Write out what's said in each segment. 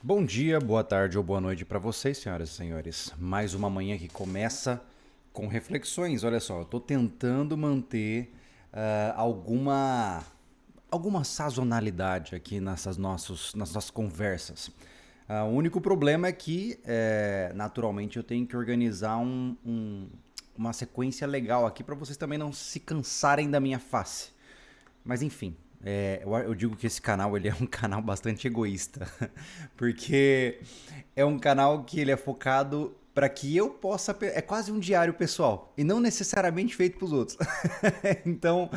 Bom dia, boa tarde ou boa noite para vocês, senhoras e senhores. Mais uma manhã que começa com reflexões. Olha só, eu tô tentando manter alguma sazonalidade aqui nas nossas conversas. O único problema é que, naturalmente, eu tenho que organizar uma sequência legal aqui para vocês também não se cansarem da minha face. Mas enfim, eu digo que esse canal ele é um canal bastante egoísta, porque é um canal que ele é focado para que eu possa, é quase um diário pessoal e não necessariamente feito para os outros. Então,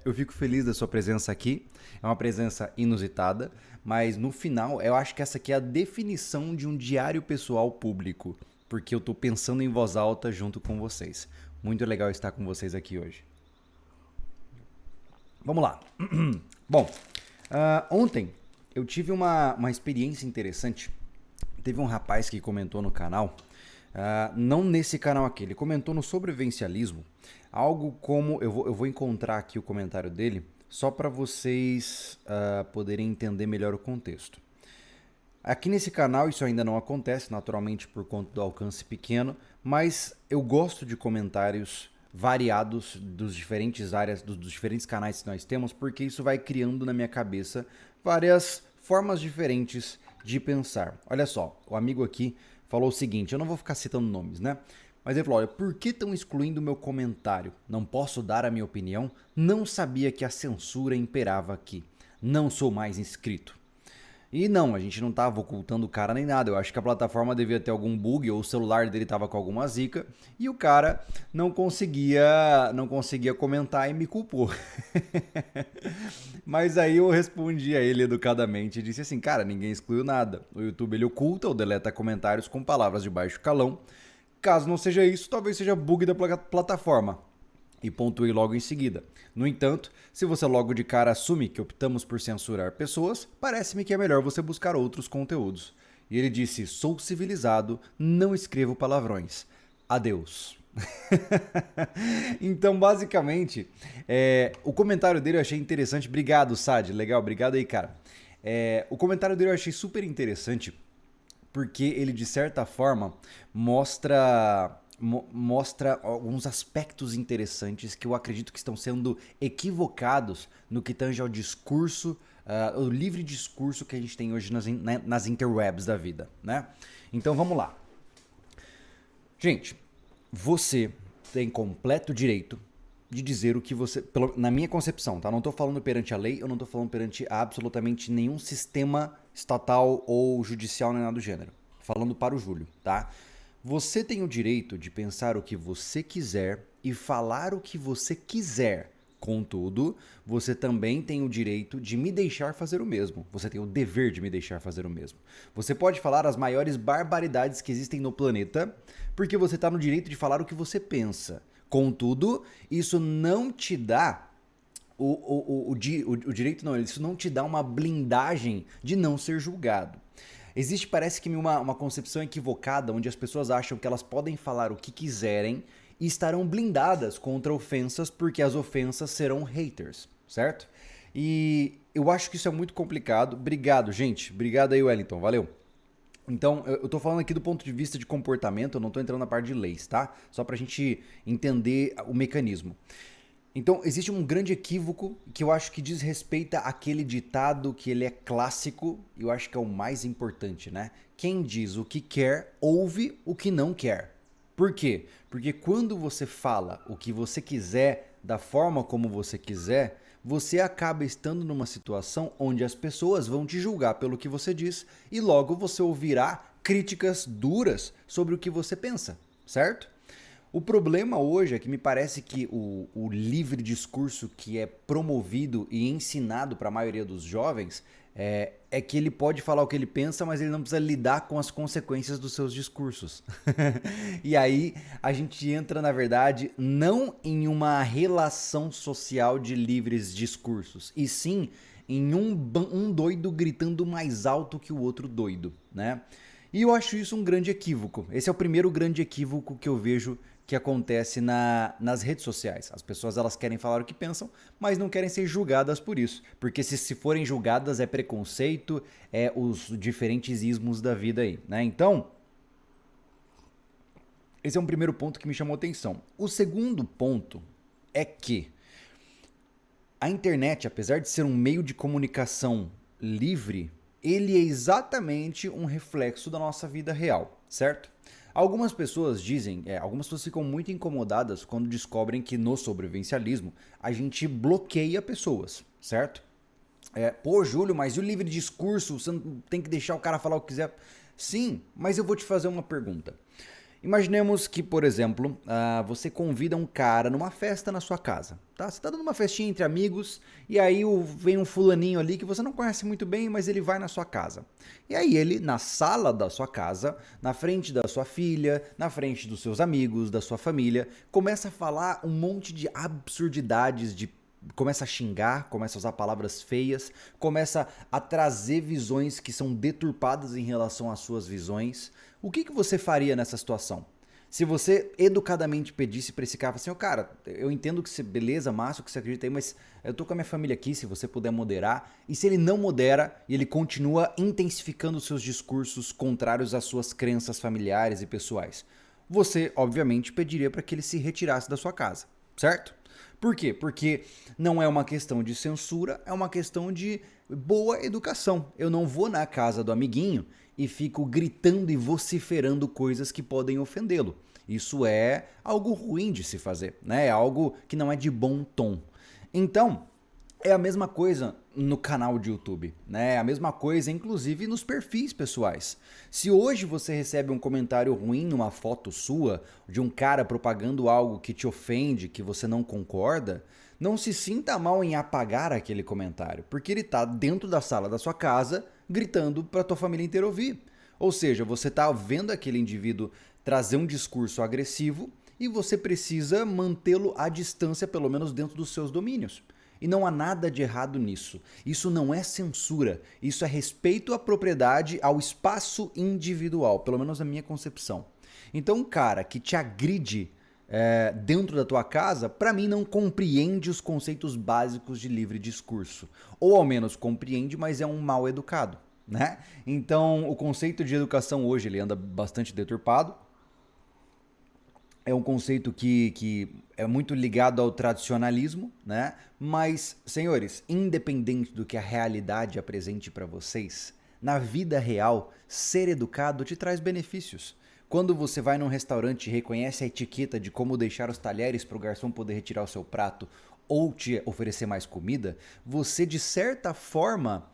eu fico feliz da sua presença aqui. É uma presença inusitada, mas no final eu acho que essa aqui é a definição de um diário pessoal público, porque eu estou pensando em voz alta junto com vocês. Muito legal estar com vocês aqui hoje. Vamos lá. Bom, ontem eu tive uma experiência interessante. Teve um rapaz que comentou no canal, não nesse canal aqui, ele comentou no sobrevivencialismo, algo como, eu vou encontrar aqui o comentário dele, só para vocês poderem entender melhor o contexto. Aqui nesse canal isso ainda não acontece, naturalmente por conta do alcance pequeno, mas eu gosto de comentários variados dos diferentes áreas, dos diferentes canais que nós temos, porque isso vai criando na minha cabeça várias formas diferentes de pensar. Olha só, o amigo aqui falou o seguinte, eu não vou ficar citando nomes, né? Mas ele falou, olha, por que estão excluindo o meu comentário? Não posso dar a minha opinião? Não sabia que a censura imperava aqui. Não sou mais inscrito. E não, a gente não tava ocultando o cara nem nada. Eu acho que a plataforma devia ter algum bug ou o celular dele tava com alguma zica e o cara não conseguia comentar e me culpou. Mas aí eu respondi a ele educadamente e disse assim: "Cara, ninguém excluiu nada. O YouTube ele oculta ou deleta comentários com palavras de baixo calão. Caso não seja isso, talvez seja bug da plataforma." E pontuei logo em seguida. No entanto, se você logo de cara assume que optamos por censurar pessoas, parece-me que é melhor você buscar outros conteúdos. E ele disse, sou civilizado, não escrevo palavrões. Adeus. Então, basicamente, o comentário dele eu achei interessante. Obrigado, Sad. Legal, obrigado aí, cara. O comentário dele eu achei super interessante, porque ele, de certa forma, mostra alguns aspectos interessantes que eu acredito que estão sendo equivocados no que tange ao discurso, o livre discurso que a gente tem hoje nas interwebs da vida, né? Então vamos lá. Gente, você tem completo direito de dizer o que você... na minha concepção, tá? Não estou falando perante a lei, eu não estou falando perante absolutamente nenhum sistema estatal ou judicial nem nada do gênero. Falando para o Júlio, tá? Você tem o direito de pensar o que você quiser e falar o que você quiser. Contudo, você também tem o direito de me deixar fazer o mesmo. Você tem o dever de me deixar fazer o mesmo. Você pode falar as maiores barbaridades que existem no planeta, porque você está no direito de falar o que você pensa. Contudo, isso não te dá o direito, não, isso não te dá uma blindagem de não ser julgado. Existe, parece que uma concepção equivocada, onde as pessoas acham que elas podem falar o que quiserem e estarão blindadas contra ofensas, porque as ofensas serão haters, certo? E eu acho que isso é muito complicado. Obrigado, gente. Obrigado aí, Wellington. Valeu. Então, eu tô falando aqui do ponto de vista de comportamento, eu não tô entrando na parte de leis, tá? Só pra gente entender o mecanismo. Então, existe um grande equívoco que eu acho que diz respeito àquele ditado que ele é clássico e eu acho que é o mais importante, né? Quem diz o que quer, ouve o que não quer. Por quê? Porque quando você fala o que você quiser, da forma como você quiser, você acaba estando numa situação onde as pessoas vão te julgar pelo que você diz e logo você ouvirá críticas duras sobre o que você pensa, certo? O problema hoje é que me parece que o livre discurso que é promovido e ensinado para a maioria dos jovens é que ele pode falar o que ele pensa, mas ele não precisa lidar com as consequências dos seus discursos. E aí a gente entra, na verdade, não em uma relação social de livres discursos, e sim em um doido gritando mais alto que o outro doido, né? E eu acho isso um grande equívoco. Esse é o primeiro grande equívoco que eu vejo que acontece nas redes sociais. As pessoas elas querem falar o que pensam, mas não querem ser julgadas por isso. Porque se forem julgadas é preconceito, é os diferentes ismos da vida aí, né? Então, esse é um primeiro ponto que me chamou atenção. O segundo ponto é que a internet, apesar de ser um meio de comunicação livre, ele é exatamente um reflexo da nossa vida real, certo? Algumas pessoas dizem, algumas pessoas ficam muito incomodadas quando descobrem que no sobrevivencialismo a gente bloqueia pessoas, certo? Pô, Júlio, mas e o livre discurso? Você não tem que deixar o cara falar o que quiser. Sim, mas eu vou te fazer uma pergunta. Imaginemos que, por exemplo, você convida um cara numa festa na sua casa, tá? Você tá dando uma festinha entre amigos e aí vem um fulaninho ali que você não conhece muito bem, mas ele vai na sua casa. E aí ele, na sala da sua casa, na frente da sua filha, na frente dos seus amigos, da sua família, começa a falar um monte de absurdidades, começa a xingar, começa a usar palavras feias, começa a trazer visões que são deturpadas em relação às suas visões. O que você faria nessa situação? Se você educadamente pedisse para esse cara, assim, cara, eu entendo que você, beleza, massa, o que você acredita aí, mas eu tô com a minha família aqui, se você puder moderar. E se ele não modera e ele continua intensificando seus discursos contrários às suas crenças familiares e pessoais, você, obviamente, pediria para que ele se retirasse da sua casa, certo? Por quê? Porque não é uma questão de censura, é uma questão de boa educação. Eu não vou na casa do amiguinho e fico gritando e vociferando coisas que podem ofendê-lo. Isso é algo ruim de se fazer, né? É algo que não é de bom tom. Então, é a mesma coisa no canal de YouTube, né? É a mesma coisa, inclusive, nos perfis pessoais. Se hoje você recebe um comentário ruim numa foto sua, de um cara propagando algo que te ofende, que você não concorda, não se sinta mal em apagar aquele comentário, porque ele está dentro da sala da sua casa, gritando para tua família inteira ouvir. Ou seja, você está vendo aquele indivíduo trazer um discurso agressivo e você precisa mantê-lo à distância, pelo menos dentro dos seus domínios. E não há nada de errado nisso. Isso não é censura. Isso é respeito à propriedade, ao espaço individual, pelo menos na minha concepção. Então, um cara que te agride dentro da tua casa, para mim não compreende os conceitos básicos de livre discurso. Ou ao menos compreende, mas é um mal educado, né? Então, o conceito de educação hoje ele anda bastante deturpado. É um conceito que é muito ligado ao tradicionalismo, né? Mas, senhores, independente do que a realidade apresente para vocês, na vida real, ser educado te traz benefícios. Quando você vai num restaurante e reconhece a etiqueta de como deixar os talheres para o garçom poder retirar o seu prato ou te oferecer mais comida, você, de certa forma,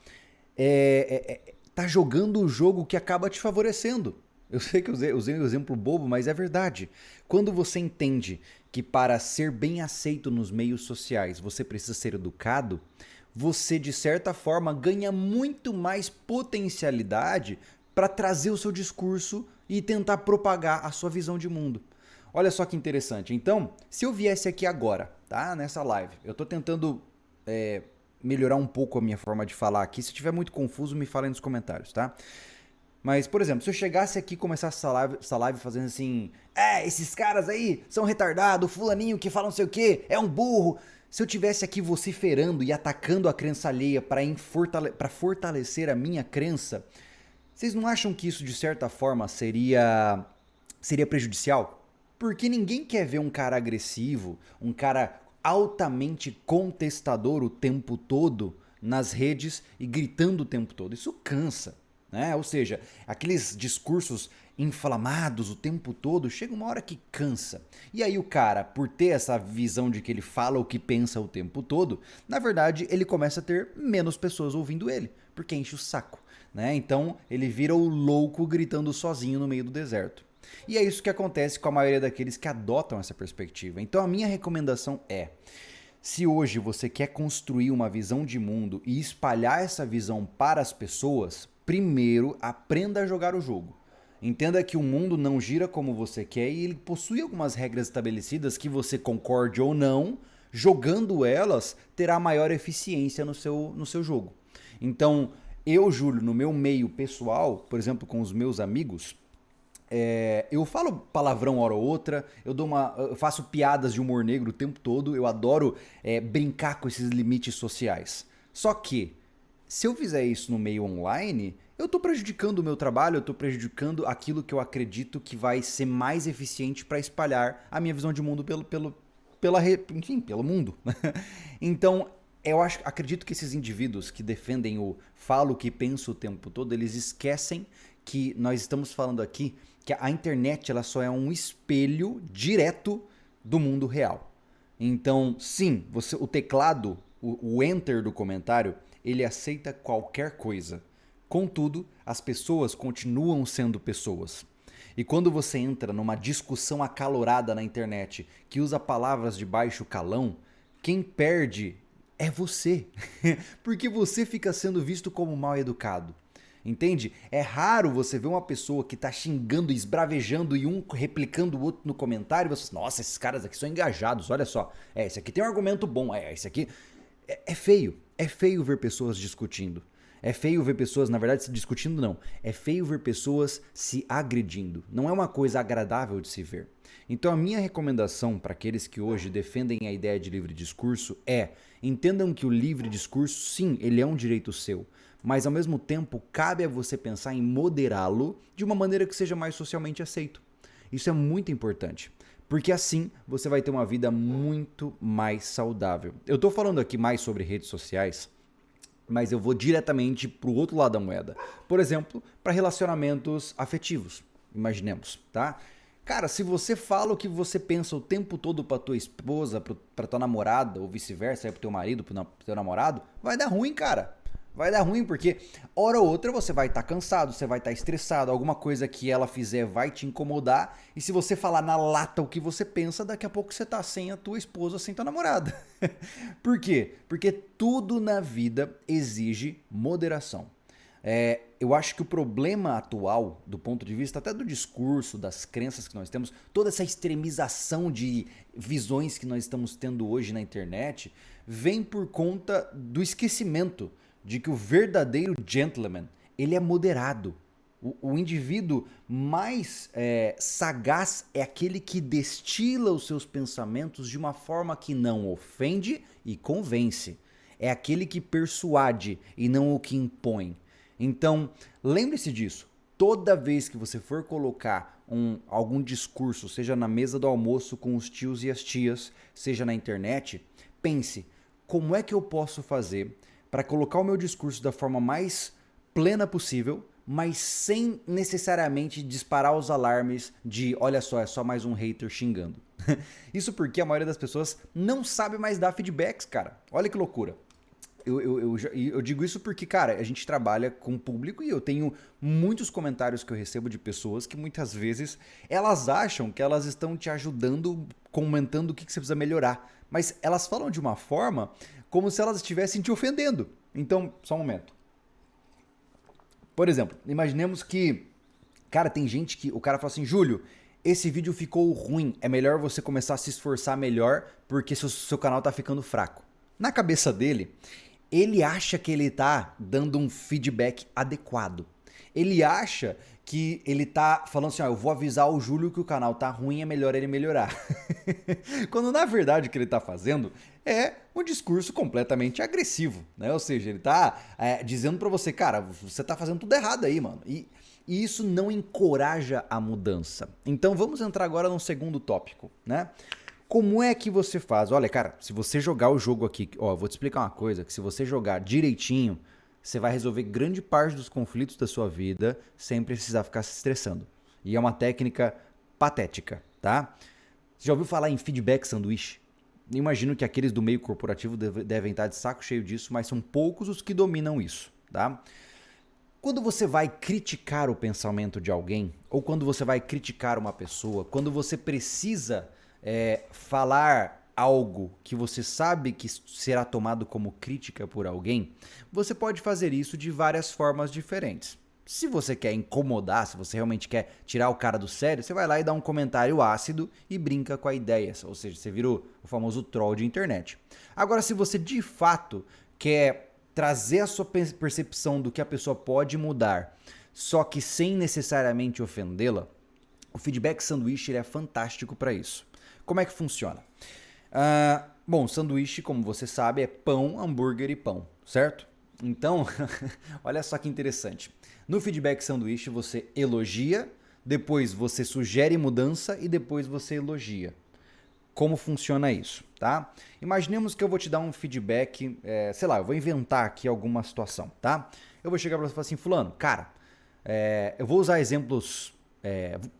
tá jogando o jogo que acaba te favorecendo. Eu sei que eu usei um exemplo bobo, mas é verdade. Quando você entende que para ser bem aceito nos meios sociais você precisa ser educado, você de certa forma ganha muito mais potencialidade para trazer o seu discurso e tentar propagar a sua visão de mundo. Olha só que interessante. Então, se eu viesse aqui agora, tá? Nessa live, eu tô tentando melhorar um pouco a minha forma de falar aqui. Se estiver muito confuso, me fala aí nos comentários, tá? Mas, por exemplo, se eu chegasse aqui e começasse essa live fazendo assim, esses caras aí são retardados, fulaninho que fala não sei o que, é um burro. Se eu tivesse aqui vociferando e atacando a crença alheia para fortalecer a minha crença, vocês não acham que isso de certa forma seria prejudicial? Porque ninguém quer ver um cara agressivo, um cara altamente contestador o tempo todo nas redes e gritando o tempo todo. Isso cansa. Né? Ou seja, aqueles discursos inflamados o tempo todo, chega uma hora que cansa. E aí o cara, por ter essa visão de que ele fala o que pensa o tempo todo, na verdade ele começa a ter menos pessoas ouvindo ele, porque enche o saco. Né? Então ele vira o louco gritando sozinho no meio do deserto. E é isso que acontece com a maioria daqueles que adotam essa perspectiva. Então a minha recomendação é: se hoje você quer construir uma visão de mundo e espalhar essa visão para as pessoas, primeiro, aprenda a jogar o jogo. Entenda que o mundo não gira como você quer e ele possui algumas regras estabelecidas que você concorde ou não, jogando elas terá maior eficiência no seu jogo. Então, eu, Júlio, no meu meio pessoal, por exemplo, com os meus amigos, Eu falo palavrão hora ou outra, eu faço piadas de humor negro o tempo todo, eu adoro brincar com esses limites sociais. Só que, se eu fizer isso no meio online, eu tô prejudicando o meu trabalho, eu tô prejudicando aquilo que eu acredito que vai ser mais eficiente para espalhar a minha visão de mundo enfim, pelo mundo. Então, acredito que esses indivíduos que defendem o falo o que penso o tempo todo, eles esquecem que nós estamos falando aqui que a internet ela só é um espelho direto do mundo real. Então, sim, o teclado, o enter do comentário, ele aceita qualquer coisa. Contudo, as pessoas continuam sendo pessoas. E quando você entra numa discussão acalorada na internet que usa palavras de baixo calão, quem perde é você. Porque você fica sendo visto como mal educado. Entende? É raro você ver uma pessoa que tá xingando, esbravejando e um replicando o outro no comentário e você, nossa, esses caras aqui são engajados, olha só. Esse aqui tem um argumento bom, esse aqui... É feio. É feio ver pessoas discutindo. É feio ver pessoas, na verdade, se discutindo não. É feio ver pessoas se agredindo. Não é uma coisa agradável de se ver. Então a minha recomendação para aqueles que hoje defendem a ideia de livre discurso é: entendam que o livre discurso, sim, ele é um direito seu, mas ao mesmo tempo cabe a você pensar em moderá-lo de uma maneira que seja mais socialmente aceito. Isso é muito importante, porque assim você vai ter uma vida muito mais saudável. Eu tô falando aqui mais sobre redes sociais, mas eu vou diretamente pro outro lado da moeda. Por exemplo, para relacionamentos afetivos, imaginemos, tá? Cara, se você fala o que você pensa o tempo todo pra tua esposa, pra tua namorada, ou vice-versa, pro teu marido, pro teu namorado, vai dar ruim, cara. Vai dar ruim porque hora ou outra você vai estar cansado, você vai estar estressado, alguma coisa que ela fizer vai te incomodar, e se você falar na lata o que você pensa, daqui a pouco você tá sem a tua esposa, sem tua namorada. Por quê? Porque tudo na vida exige moderação. Eu acho que o problema atual, do ponto de vista até do discurso, das crenças que nós temos, toda essa extremização de visões que nós estamos tendo hoje na internet, vem por conta do esquecimento de que o verdadeiro gentleman, ele é moderado. O indivíduo mais sagaz é aquele que destila os seus pensamentos de uma forma que não ofende e convence. É aquele que persuade e não o que impõe. Então, lembre-se disso. Toda vez que você for colocar algum discurso, seja na mesa do almoço com os tios e as tias, seja na internet, pense, como é que eu posso fazer para colocar o meu discurso da forma mais plena possível, mas sem necessariamente disparar os alarmes de, olha só, é só mais um hater xingando. Isso porque a maioria das pessoas não sabe mais dar feedbacks, cara. Olha que loucura. Eu digo isso porque, cara, a gente trabalha com público e eu tenho muitos comentários que eu recebo de pessoas que muitas vezes elas acham que elas estão te ajudando, comentando o que você precisa melhorar. Mas elas falam de uma forma como se elas estivessem te ofendendo. Então, só um momento. Por exemplo, imaginemos que, cara, tem gente que o cara fala assim, Júlio, esse vídeo ficou ruim, é melhor você começar a se esforçar melhor porque seu canal tá ficando fraco. Na cabeça dele, ele acha que ele tá dando um feedback adequado. Ele acha que ele tá falando assim, eu vou avisar o Júlio que o canal tá ruim, é melhor ele melhorar. Quando na verdade o que ele tá fazendo é um discurso completamente agressivo, né? Ou seja, ele tá dizendo pra você, cara, você tá fazendo tudo errado aí, mano. E isso não encoraja a mudança. Então vamos entrar agora num segundo tópico, né? Como é que você faz? Olha, cara, se você jogar o jogo aqui, ó, eu vou te explicar uma coisa, que se você jogar direitinho, você vai resolver grande parte dos conflitos da sua vida sem precisar ficar se estressando. E é uma técnica patética, tá? Você já ouviu falar em feedback sanduíche? Imagino que aqueles do meio corporativo devem estar de saco cheio disso, mas são poucos os que dominam isso, tá? Quando você vai criticar o pensamento de alguém, ou quando você vai criticar uma pessoa, quando você precisa falar algo que você sabe que será tomado como crítica por alguém, você pode fazer isso de várias formas diferentes. Se você quer incomodar, se você realmente quer tirar o cara do sério, você vai lá e dá um comentário ácido e brinca com a ideia, ou seja, você vira o famoso troll de internet. Agora, se você de fato quer trazer a sua percepção do que a pessoa pode mudar, só que sem necessariamente ofendê-la, O feedback sanduíche ele é fantástico para isso. Como é que funciona? Bom, sanduíche, como você sabe, é pão, hambúrguer e pão, certo? Então, olha só que interessante. No feedback sanduíche você elogia, depois você sugere mudança e depois você elogia. Como funciona isso, tá? Imaginemos que eu vou te dar um feedback, sei lá, eu vou inventar aqui alguma situação, tá? Eu vou chegar para você e falar assim, fulano, cara, eu vou usar exemplos,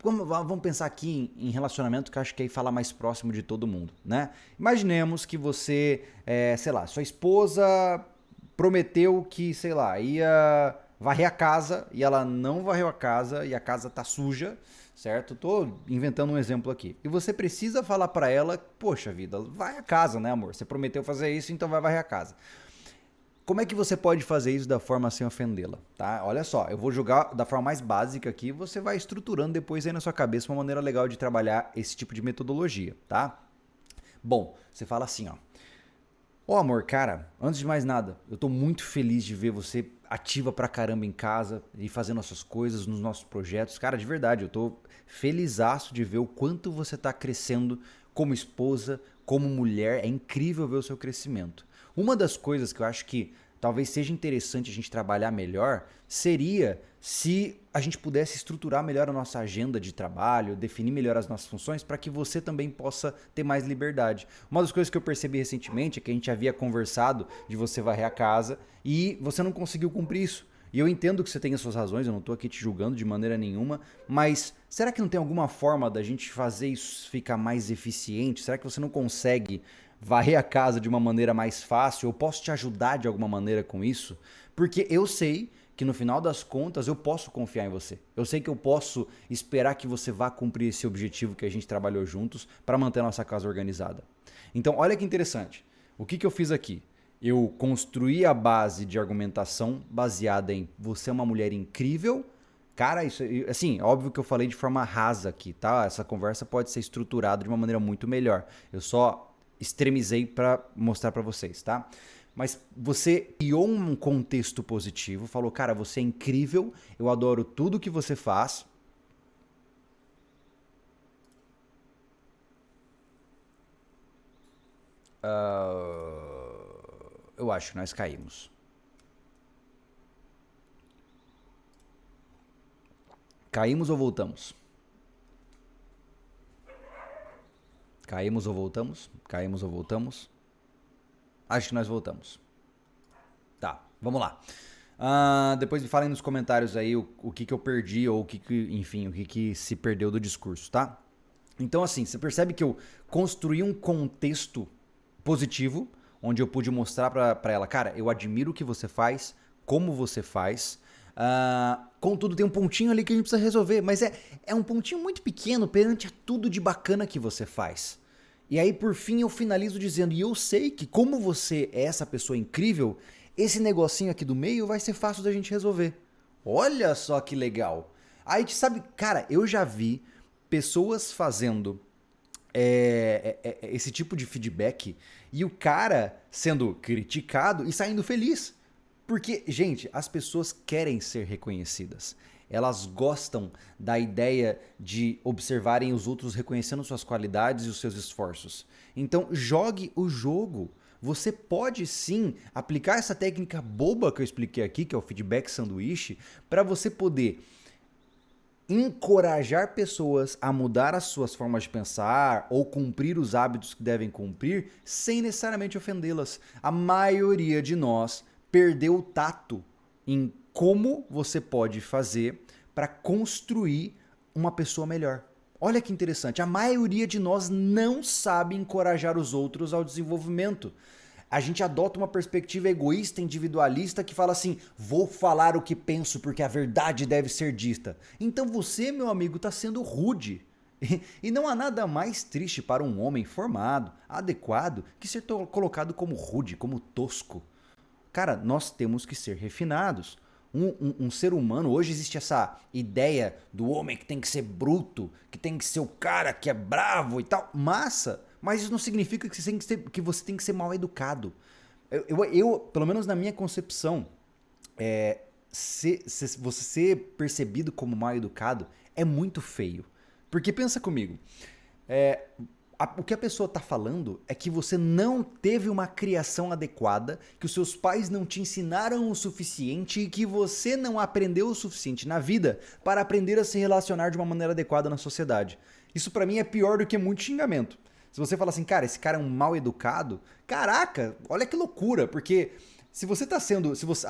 vamos pensar aqui em relacionamento que eu acho que aí fala mais próximo de todo mundo, né? Imaginemos que você, sei lá, sua esposa prometeu que, sei lá, ia varrer a casa e ela não varreu a casa e a casa tá suja, certo? Tô inventando um exemplo aqui. E você precisa falar pra ela, poxa vida, vai a casa, né, amor? Você prometeu fazer isso, então vai varrer a casa. Como é que você pode fazer isso da forma sem ofendê-la, tá? Olha só, eu vou jogar da forma mais básica aqui, você vai estruturando depois aí na sua cabeça uma maneira legal de trabalhar esse tipo de metodologia, tá? Bom, você fala assim, ó. Ô amor, cara, antes de mais nada, eu tô muito feliz de ver você ativa pra caramba em casa e fazendo nossas coisas, nos nossos projetos. Cara, de verdade, eu tô felizaço de ver o quanto você tá crescendo como esposa, como mulher. É incrível ver o seu crescimento. Uma das coisas que eu acho que talvez seja interessante a gente trabalhar melhor seria se a gente pudesse estruturar melhor a nossa agenda de trabalho, definir melhor as nossas funções para que você também possa ter mais liberdade. Uma das coisas que eu percebi recentemente é que a gente havia conversado de você varrer a casa e você não conseguiu cumprir isso. E eu entendo que você tem as suas razões, eu não estou aqui te julgando de maneira nenhuma, mas será que não tem alguma forma da gente fazer isso ficar mais eficiente? Será que você não consegue varrer a casa de uma maneira mais fácil? Eu posso te ajudar de alguma maneira com isso? Porque eu sei que no final das contas eu posso confiar em você. Eu sei que eu posso esperar que você vá cumprir esse objetivo que a gente trabalhou juntos para manter a nossa casa organizada. Então, olha que interessante. O que eu fiz aqui? Eu construí a base de argumentação baseada em você é uma mulher incrível. Cara, isso assim, óbvio que eu falei de forma rasa aqui, tá? Essa conversa pode ser estruturada de uma maneira muito melhor. Eu só extremizei para mostrar para vocês, tá? Mas você criou um contexto positivo, falou, cara, você é incrível, eu adoro tudo que você faz. Eu acho que nós caímos. Caímos ou voltamos? Caímos ou voltamos? Caímos ou voltamos? Acho que nós voltamos. Tá, vamos lá. Depois me falem nos comentários aí o que eu perdi ou enfim, o que se perdeu do discurso, tá? Então, assim, você percebe que eu construí um contexto positivo, onde eu pude mostrar pra ela, cara, eu admiro o que você faz, como você faz. Contudo, tem um pontinho ali que a gente precisa resolver, mas é um pontinho muito pequeno perante a tudo de bacana que você faz. E aí, por fim, eu finalizo dizendo, e eu sei que como você é essa pessoa incrível, esse negocinho aqui do meio vai ser fácil da gente resolver. Olha só que legal. Aí, sabe, cara, eu já vi pessoas fazendo esse tipo de feedback e o cara sendo criticado e saindo feliz. Porque, gente, as pessoas querem ser reconhecidas. Elas gostam da ideia de observarem os outros reconhecendo suas qualidades e os seus esforços. Então, jogue o jogo. Você pode sim aplicar essa técnica boba que eu expliquei aqui, que é o feedback sanduíche, para você poder encorajar pessoas a mudar as suas formas de pensar ou cumprir os hábitos que devem cumprir sem necessariamente ofendê-las. A maioria de nós perdeu o tato em como você pode fazer para construir uma pessoa melhor. Olha que interessante, a maioria de nós não sabe encorajar os outros ao desenvolvimento. A gente adota uma perspectiva egoísta, individualista, que fala assim, vou falar o que penso porque a verdade deve ser dita. Então você, meu amigo, está sendo rude. E não há nada mais triste para um homem formado, adequado, que ser colocado como rude, como tosco. Cara, nós temos que ser refinados. Um ser humano, hoje existe essa ideia do homem que tem que ser bruto, que tem que ser o cara que é bravo e tal. Massa! Mas isso não significa que você tem que ser mal educado. Pelo menos na minha concepção, você ser percebido como mal educado é muito feio. Porque pensa comigo, é, o que a pessoa está falando é que você não teve uma criação adequada, que os seus pais não te ensinaram o suficiente e que você não aprendeu o suficiente na vida para aprender a se relacionar de uma maneira adequada na sociedade. Isso pra mim é pior do que muito xingamento. Se você fala assim, cara, esse cara é um mal educado, caraca, olha que loucura, porque se você tá sendo, se você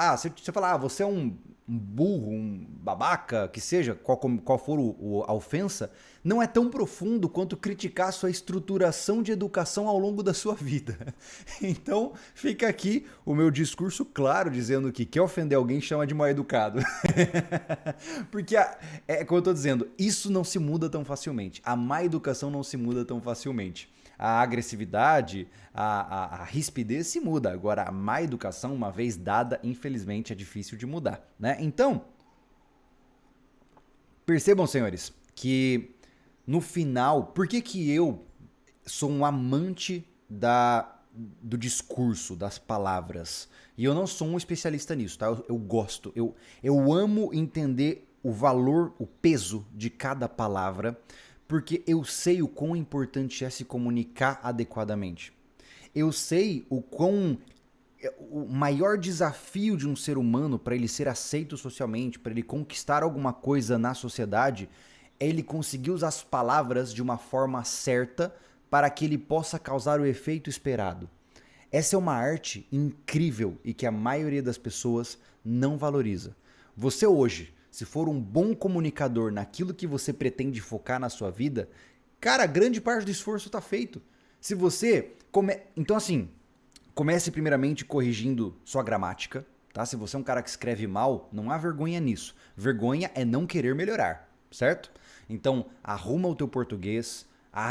falar, você é um burro, um babaca, que seja, qual for a ofensa, não é tão profundo quanto criticar sua estruturação de educação ao longo da sua vida. Então, fica aqui o meu discurso claro dizendo que quer ofender alguém, chama de mal educado. Porque, como eu tô dizendo, isso não se muda tão facilmente. A má educação não se muda tão facilmente. A agressividade, a rispidez se muda. Agora, a má educação, uma vez dada, infelizmente é difícil de mudar, né? Então, percebam, senhores, que no final, por que eu sou um amante do discurso, das palavras? E eu não sou um especialista nisso, tá? Eu gosto, eu amo entender o valor, o peso de cada palavra, porque eu sei o quão importante é se comunicar adequadamente. Eu sei o maior desafio de um ser humano para ele ser aceito socialmente, para ele conquistar alguma coisa na sociedade, é ele conseguir usar as palavras de uma forma certa para que ele possa causar o efeito esperado. Essa é uma arte incrível e que a maioria das pessoas não valoriza. Você hoje, se for um bom comunicador naquilo que você pretende focar na sua vida, cara, grande parte do esforço está feito. Se você... Então assim, comece primeiramente corrigindo sua gramática, tá? Se você é um cara que escreve mal, não há vergonha nisso. Vergonha é não querer melhorar, certo? Então, arruma o teu português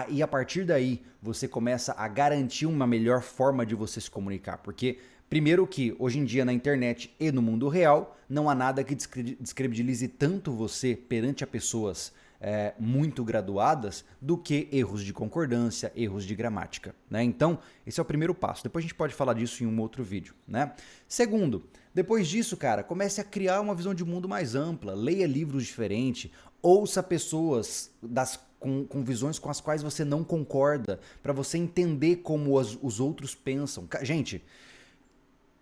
e a partir daí você começa a garantir uma melhor forma de você se comunicar, porque... Primeiro que, hoje em dia, na internet e no mundo real, não há nada que descredibilize tanto você perante a pessoas muito graduadas do que erros de concordância, erros de gramática, né? Então, esse é o primeiro passo. Depois a gente pode falar disso em um outro vídeo, né? Segundo, depois disso, cara, comece a criar uma visão de mundo mais ampla, leia livros diferentes, ouça pessoas com visões com as quais você não concorda, para você entender como os outros pensam. Gente...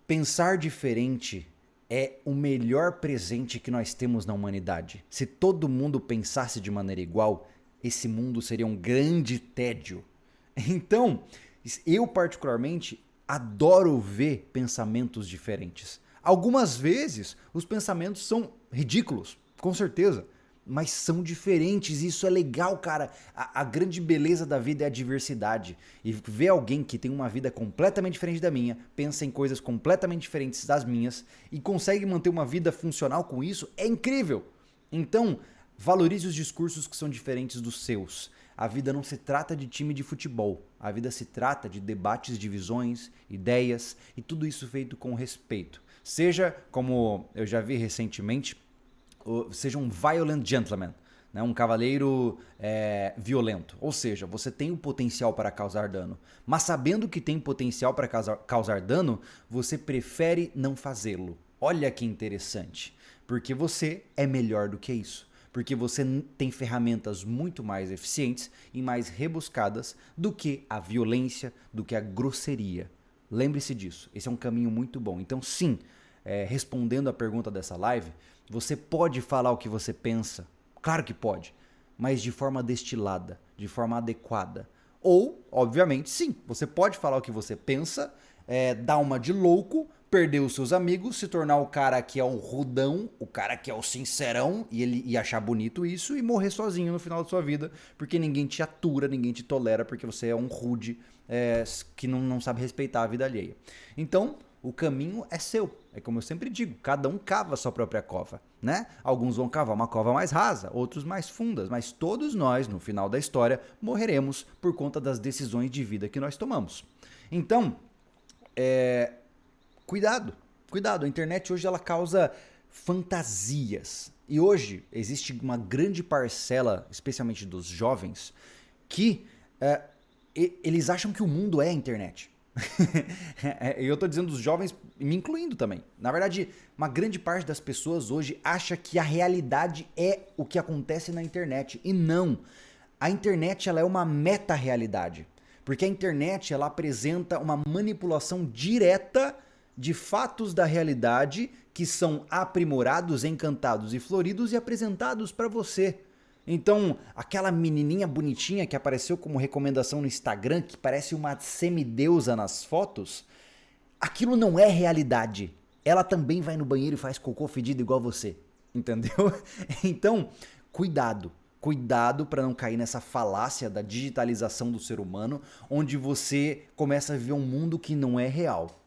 Pensar diferente é o melhor presente que nós temos na humanidade. Se todo mundo pensasse de maneira igual, esse mundo seria um grande tédio. Então, eu particularmente adoro ver pensamentos diferentes. Algumas vezes os pensamentos são ridículos, com certeza, mas são diferentes e isso é legal, cara. A grande beleza da vida é a diversidade. E ver alguém que tem uma vida completamente diferente da minha, pensa em coisas completamente diferentes das minhas e consegue manter uma vida funcional com isso, é incrível. Então, valorize os discursos que são diferentes dos seus. A vida não se trata de time de futebol. A vida se trata de debates de visões, ideias e tudo isso feito com respeito. Seja, como eu já vi recentemente, seja um violent gentleman, né? Um cavaleiro violento. Ou seja, você tem o potencial para causar dano, mas sabendo que tem potencial para causar dano, você prefere não fazê-lo. Olha que interessante, porque você é melhor do que isso. Porque você tem ferramentas muito mais eficientes e mais rebuscadas do que a violência, do que a grosseria. Lembre-se disso, esse é um caminho muito bom. Então sim, respondendo a pergunta dessa live, você pode falar o que você pensa, claro que pode, mas de forma destilada, de forma adequada. Ou, obviamente, sim, você pode falar o que você pensa, dar uma de louco, perder os seus amigos, se tornar o cara que é um rudão, o cara que é o sincerão, e achar bonito isso, e morrer sozinho no final da sua vida, porque ninguém te atura, ninguém te tolera, porque você é um rude que não sabe respeitar a vida alheia. Então, o caminho é seu. É como eu sempre digo, cada um cava a sua própria cova, né? Alguns vão cavar uma cova mais rasa, outros mais fundas, mas todos nós, no final da história, morreremos por conta das decisões de vida que nós tomamos. Então, cuidado, a internet hoje ela causa fantasias. E hoje existe uma grande parcela, especialmente dos jovens, que eles acham que o mundo é a internet. Eu tô dizendo dos jovens, me incluindo também. Na verdade, uma grande parte das pessoas hoje acha que a realidade é o que acontece na internet. E não. A internet ela é uma meta-realidade, porque a internet ela apresenta uma manipulação direta de fatos da realidade que são aprimorados, encantados e floridos e apresentados para você. Então, aquela menininha bonitinha que apareceu como recomendação no Instagram, que parece uma semideusa nas fotos, aquilo não é realidade. Ela também vai no banheiro e faz cocô fedido igual você, entendeu? Então, cuidado. Cuidado para não cair nessa falácia da digitalização do ser humano, onde você começa a viver um mundo que não é real.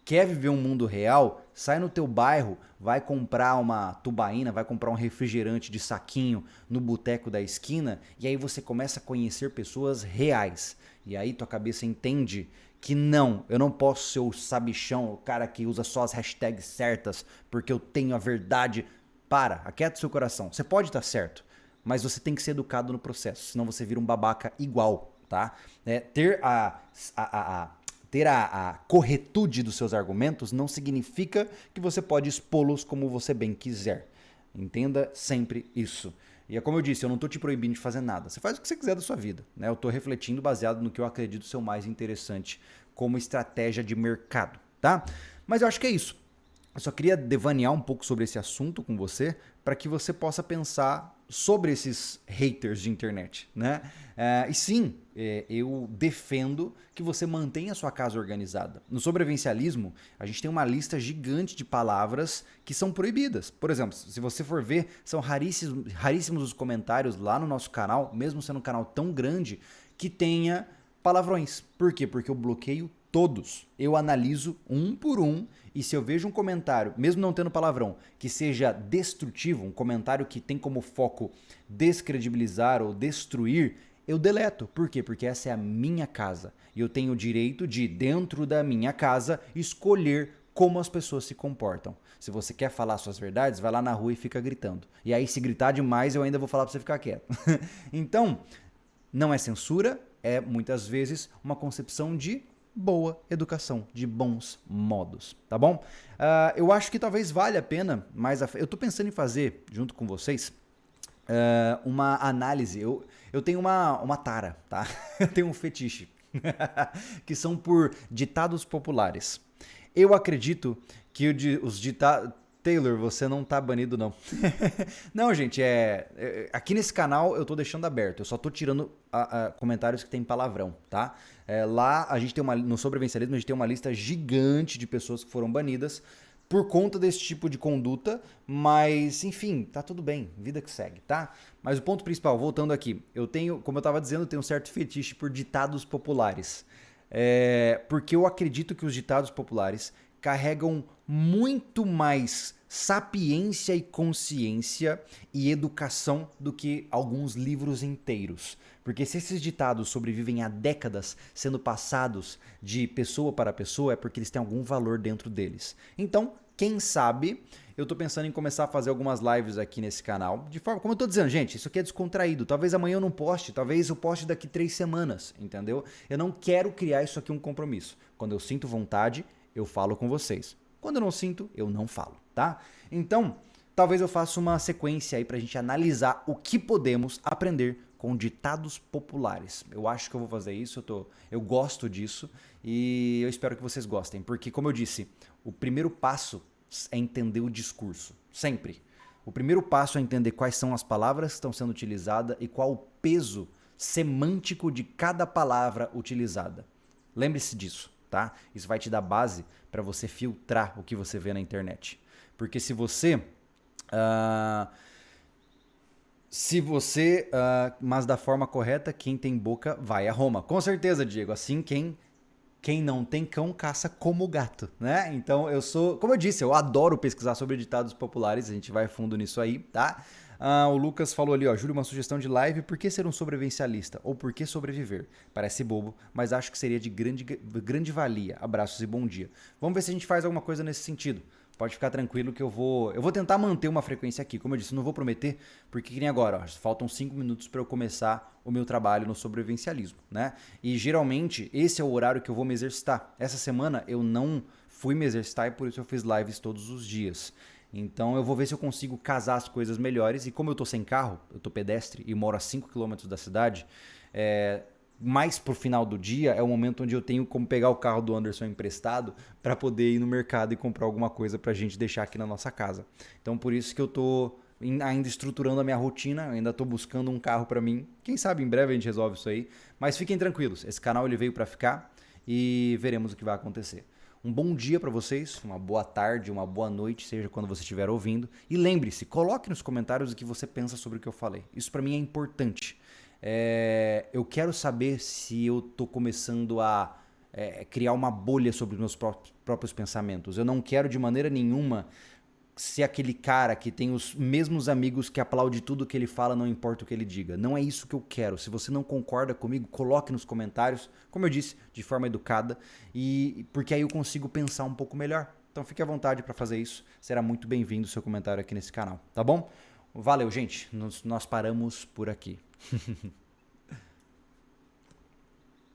Quer viver um mundo real? Sai no teu bairro, vai comprar uma tubaína, vai comprar um refrigerante de saquinho no boteco da esquina e aí você começa a conhecer pessoas reais. E aí tua cabeça entende que não, eu não posso ser o sabichão, o cara que usa só as hashtags certas porque eu tenho a verdade. Para, aquieta seu coração. Você pode estar certo, mas você tem que ser educado no processo, senão você vira um babaca igual, tá? Ter a corretude dos seus argumentos não significa que você pode expô-los como você bem quiser. Entenda sempre isso. E é como eu disse, eu não estou te proibindo de fazer nada. Você faz o que você quiser da sua vida, né? Eu estou refletindo baseado no que eu acredito ser o mais interessante como estratégia de mercado, tá? Mas eu acho que é isso. Eu só queria devanear um pouco sobre esse assunto com você para que você possa pensar sobre esses haters de internet, né? E sim, eu defendo que você mantenha a sua casa organizada. No sobrevivencialismo, a gente tem uma lista gigante de palavras que são proibidas. Por exemplo, se você for ver, são raríssimos os comentários lá no nosso canal, mesmo sendo um canal tão grande, que tenha palavrões. Por quê? Porque eu bloqueio todos. Eu analiso um por um e se eu vejo um comentário, mesmo não tendo palavrão, que seja destrutivo, um comentário que tem como foco descredibilizar ou destruir, eu deleto. Por quê? Porque essa é a minha casa. E eu tenho o direito de, dentro da minha casa, escolher como as pessoas se comportam. Se você quer falar suas verdades, vai lá na rua e fica gritando. E aí, se gritar demais, eu ainda vou falar pra você ficar quieto. Então, não é censura, é muitas vezes uma concepção de boa educação, de bons modos, tá bom? Eu acho que talvez valha a pena, mas eu tô pensando em fazer, junto com vocês, uma análise. Eu tenho uma tara, tá? Eu tenho um fetiche, que são por ditados populares. Eu acredito que os ditados... Taylor, você não tá banido, não. Não, gente, aqui nesse canal eu tô deixando aberto. Eu só tô tirando comentários que tem palavrão, tá? Lá a gente tem no sobrevivencialismo a gente tem uma lista gigante de pessoas que foram banidas por conta desse tipo de conduta, mas enfim, tá tudo bem, vida que segue, tá? Mas o ponto principal, voltando aqui, eu tenho, como eu tava dizendo, eu tenho um certo fetiche por ditados populares. Porque eu acredito que os ditados populares carregam muito mais sapiência e consciência e educação do que alguns livros inteiros. Porque se esses ditados sobrevivem há décadas sendo passados de pessoa para pessoa, é porque eles têm algum valor dentro deles. Então, quem sabe, eu tô pensando em começar a fazer algumas lives aqui nesse canal, de forma, como eu tô dizendo, gente, isso aqui é descontraído, talvez amanhã eu não poste, talvez eu poste daqui 3 semanas, entendeu? Eu não quero criar isso aqui um compromisso. Quando eu sinto vontade, eu falo com vocês. Quando eu não sinto, eu não falo, tá? Então, talvez eu faça uma sequência aí pra gente analisar o que podemos aprender com ditados populares. Eu acho que eu vou fazer isso, eu gosto disso e eu espero que vocês gostem, porque como eu disse, o primeiro passo é entender o discurso, sempre. O primeiro passo é entender quais são as palavras que estão sendo utilizadas e qual o peso semântico de cada palavra utilizada. Lembre-se disso, tá? Isso vai te dar base para você filtrar o que você vê na internet. Porque se você... mas da forma correta, quem tem boca vai a Roma. Com certeza, Diego. Assim, quem não tem cão caça como gato, né? Então eu sou, como eu disse, eu adoro pesquisar sobre ditados populares, a gente vai fundo nisso aí, tá? O Lucas falou ali, ó, Júlio, uma sugestão de live, por que ser um sobrevivencialista? Ou por que sobreviver? Parece bobo, mas acho que seria de grande valia. Abraços e bom dia. Vamos ver se a gente faz alguma coisa nesse sentido. Pode ficar tranquilo que eu vou tentar manter uma frequência aqui. Como eu disse, não vou prometer, porque que nem agora, ó, faltam 5 minutos para eu começar o meu trabalho no sobrevivencialismo, né? E geralmente esse é o horário que eu vou me exercitar. Essa semana eu não fui me exercitar e por isso eu fiz lives todos os dias. Então eu vou ver se eu consigo casar as coisas melhores. E como eu tô sem carro, eu tô pedestre e moro a 5 quilômetros da cidade, mais pro final do dia é o momento onde eu tenho como pegar o carro do Anderson emprestado para poder ir no mercado e comprar alguma coisa pra gente deixar aqui na nossa casa. Então por isso que eu tô ainda estruturando a minha rotina, ainda tô buscando um carro para mim. Quem sabe em breve a gente resolve isso aí, mas fiquem tranquilos, esse canal ele veio para ficar e veremos o que vai acontecer. Um bom dia para vocês, uma boa tarde, uma boa noite, seja quando você estiver ouvindo. E lembre-se, coloque nos comentários o que você pensa sobre o que eu falei. Isso para mim é importante. Eu quero saber se eu tô começando a criar uma bolha sobre os meus próprios pensamentos. Eu não quero de maneira nenhuma ser aquele cara que tem os mesmos amigos que aplaude tudo que ele fala, não importa o que ele diga. Não é isso que eu quero. Se você não concorda comigo, coloque nos comentários, como eu disse, de forma educada, e porque aí eu consigo pensar um pouco melhor. Então fique à vontade para fazer isso. Será muito bem-vindo o seu comentário aqui nesse canal, tá bom? Valeu, gente. Nós paramos por aqui.